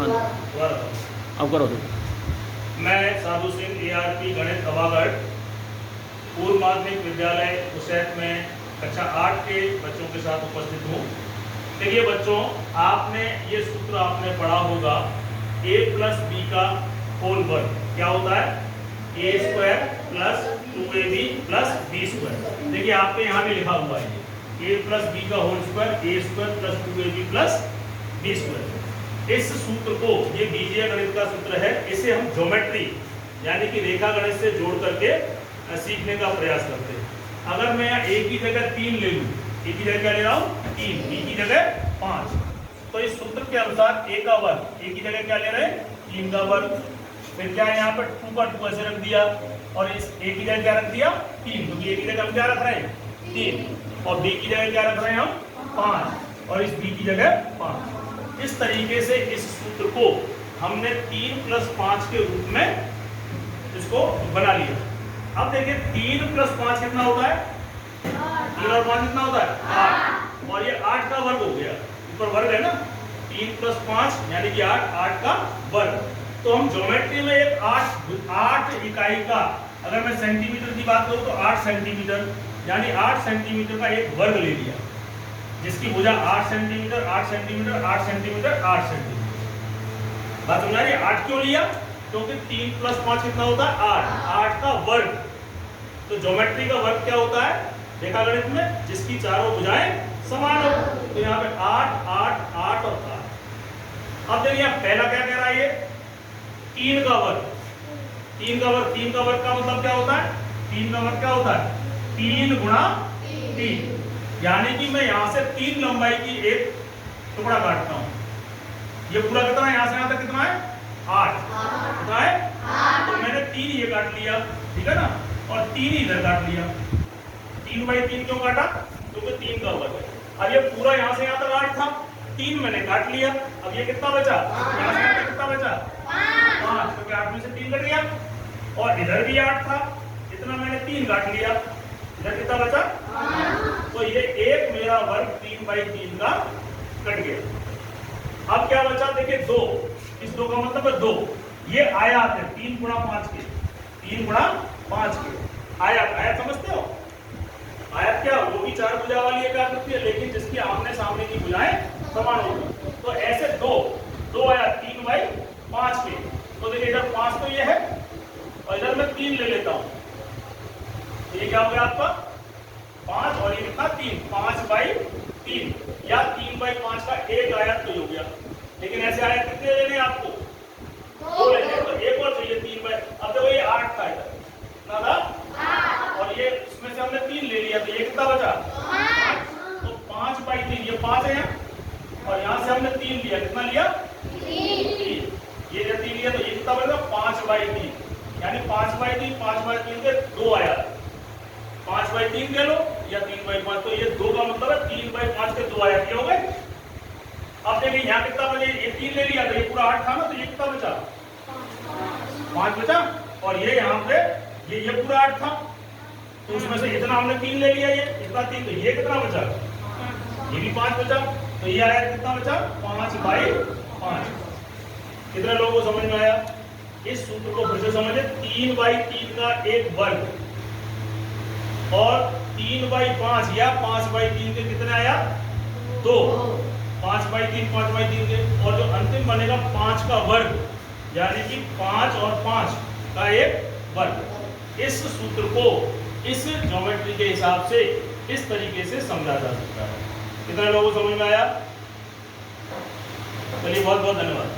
हाँ वर्ग। अब करो तो। मैं साधु सिंह ARP गणित अभागढ़ पूर्व माध्यमिक विद्यालय उसेत में कक्षा 8 के बच्चों के साथ उपस्थित हूँ। देखिए बच्चों, आपने ये सूत्र आपने पढ़ा होगा a प्लस बी का होल वर्ग क्या होता है, a square plus 2ab plus B square. देखिए आपके यहाँ भी लिखा हुआ है a प्लस बी का whole square a square plus 2ab plus B square. इस सूत्र को, ये बीजीय गणित का सूत्र है, इसे हम ज्योमेट्री यानी कि रेखा गणित से जोड़ करके सीखने का प्रयास करते हैं। अगर मैं a की जगह 3 ले लूँ, a की जगह क्या ले रहा हूँ 3, b की जगह 5, तो इस सूत्र के अनुसार a का वर्ग, a की जगह क्या ले रहे हैं 3 का वर्ग, फिर क्या है यहाँ पर 2 का 2 ऐसे रख दिया, और इस a की जगह क्या रख दिया 3, क्योंकि a की जगह हम क्या रख रहे हैं 3, और b की जगह क्या रख रहे हैं हम 5, और इस b की जगह 5। इस तरीके से इस सूत्र को हमने 3 प्लस 5 के रूप में इसको बना लिया। अब देखिए 3 प्लस 5 कितना होता है, 3 और 5 कितना होता है 8, और ये 8 का वर्ग हो गया, ऊपर वर्ग है ना, 3 प्लस 5 यानी कि 8, 8 का वर्ग। तो हम ज्योमेट्री में एक 8 इकाई का, अगर मैं सेंटीमीटर की बात करूं तो 8 सेंटीमीटर यानी 8 सेंटीमीटर का एक वर्ग ले लिया, जिसकी भुजा 8 सेंटीमीटर 8 सेंटीमीटर 8 सेंटीमीटर 8 सेंटीमीटर। बात समझ आ रही है? 8 क्यों लिया, क्योंकि 3 प्लस 5 कितना होता है 8, 8 का वर्ग। तो ज्योमेट्री का वर्ग क्या होता है रेखा गणित में, जिसकी चारों भुजाएं समान हो। तो यहाँ पे 8 8 8 और 8। अब देखिए पहला क्या कह रहा है, ये 3 का वर्ग, 3 का वर्ग, 3 का वर्ग का मतलब क्या होता है, 3 का वर्ग क्या होता है 3 गुणा 3, यानी कि मैं यहां से 3 लंबाई की एक टुकड़ा काटता हूं। ये पूरा कितना है, यहां से यहां तक कितना है 8, कितना है 8, तो मैंने 3 ये काट लिया, ठीक है ना, और 3 इधर काट लिया। 3/3 क्यों काटा, क्योंकि 3 का वर्ग है। अब ये पूरा यहां से यहां तक 8 था, 3 मैंने काट लिया, अब ये कितना बचा, यहां से यहां तक कितना बचा 5, क्योंकि 8 में से 3 कट गया, और इधर भी 8 था, इतना मैंने 3 काट लिया, इधर कितना बचा, तो ये एक मेरा वर्ग 3/3 का कट गया। अब क्या बचा, देखिए 2, इस 2 का मतलब है 2, ये आयत है 3 गुणा 5 के, 3 गुणा 5 के आयत, आयत समझते हो, आयत क्या, वो भी 4 भुजा वाली एक आकृति है, लेकिन जिसकी आमने सामने की भुजाएं समान होगी। तो ऐसे 2 आयत 3/5 के, तो देखिए इधर 5 तो ये है, और इधर मैं 3 ले लेता हूं, ये क्या हो गया आपका 5, और ये कितना 3, 5/3, या 3/5 का एक आयत तो हो गया। लेकिन ऐसे आयत कितने लेने हैं आपको, 2 लेने, तो एक और चाहिए 3 अब देखो ये 8 था, इधर कितना था 8, और ये इसमें से हमने 3 ले लिया, तो ये कितना बचा 5, तो 5/3, ये 5 है यहाँ, और यहाँ से हमने 3 लिया, कितना लिया 3, ये जब 3 लिया तो ये कितना बचा 5/3, यानी 5/3 5/3 के 2 आयत, 5/3 ले लो या 3/5, तो ये 2 का मतलब है 3/5 के 2 आयत हो गए। अब देखिए यहाँ कितना बचे, ये 3 ले लिया, तो ये पूरा 8 था ना, तो ये कितना बचा 5 बचा, और ये यहाँ पे ये पूरा 8 था, तो उसमें से इतना हमने 3 ले लिया, ये इतना 3, तो ये कितना बचा, ये भी 5 बचा, तो ये आयत कितना बचा 5/5। कितने लोगों को समझ में आया? इस सूत्र को फिर से समझे, 3/3 का एक वर्ग और 3/5 या 5/3 के कितने आया 2, 5/3 5/3 के, और जो अंतिम बनेगा 5 का वर्ग, यानी कि 5 और 5 का एक वर्ग। इस सूत्र को इस ज्योमेट्री के हिसाब से इस तरीके से समझा जा सकता है। कितने लोगों को समझ में आया? चलिए बहुत बहुत धन्यवाद।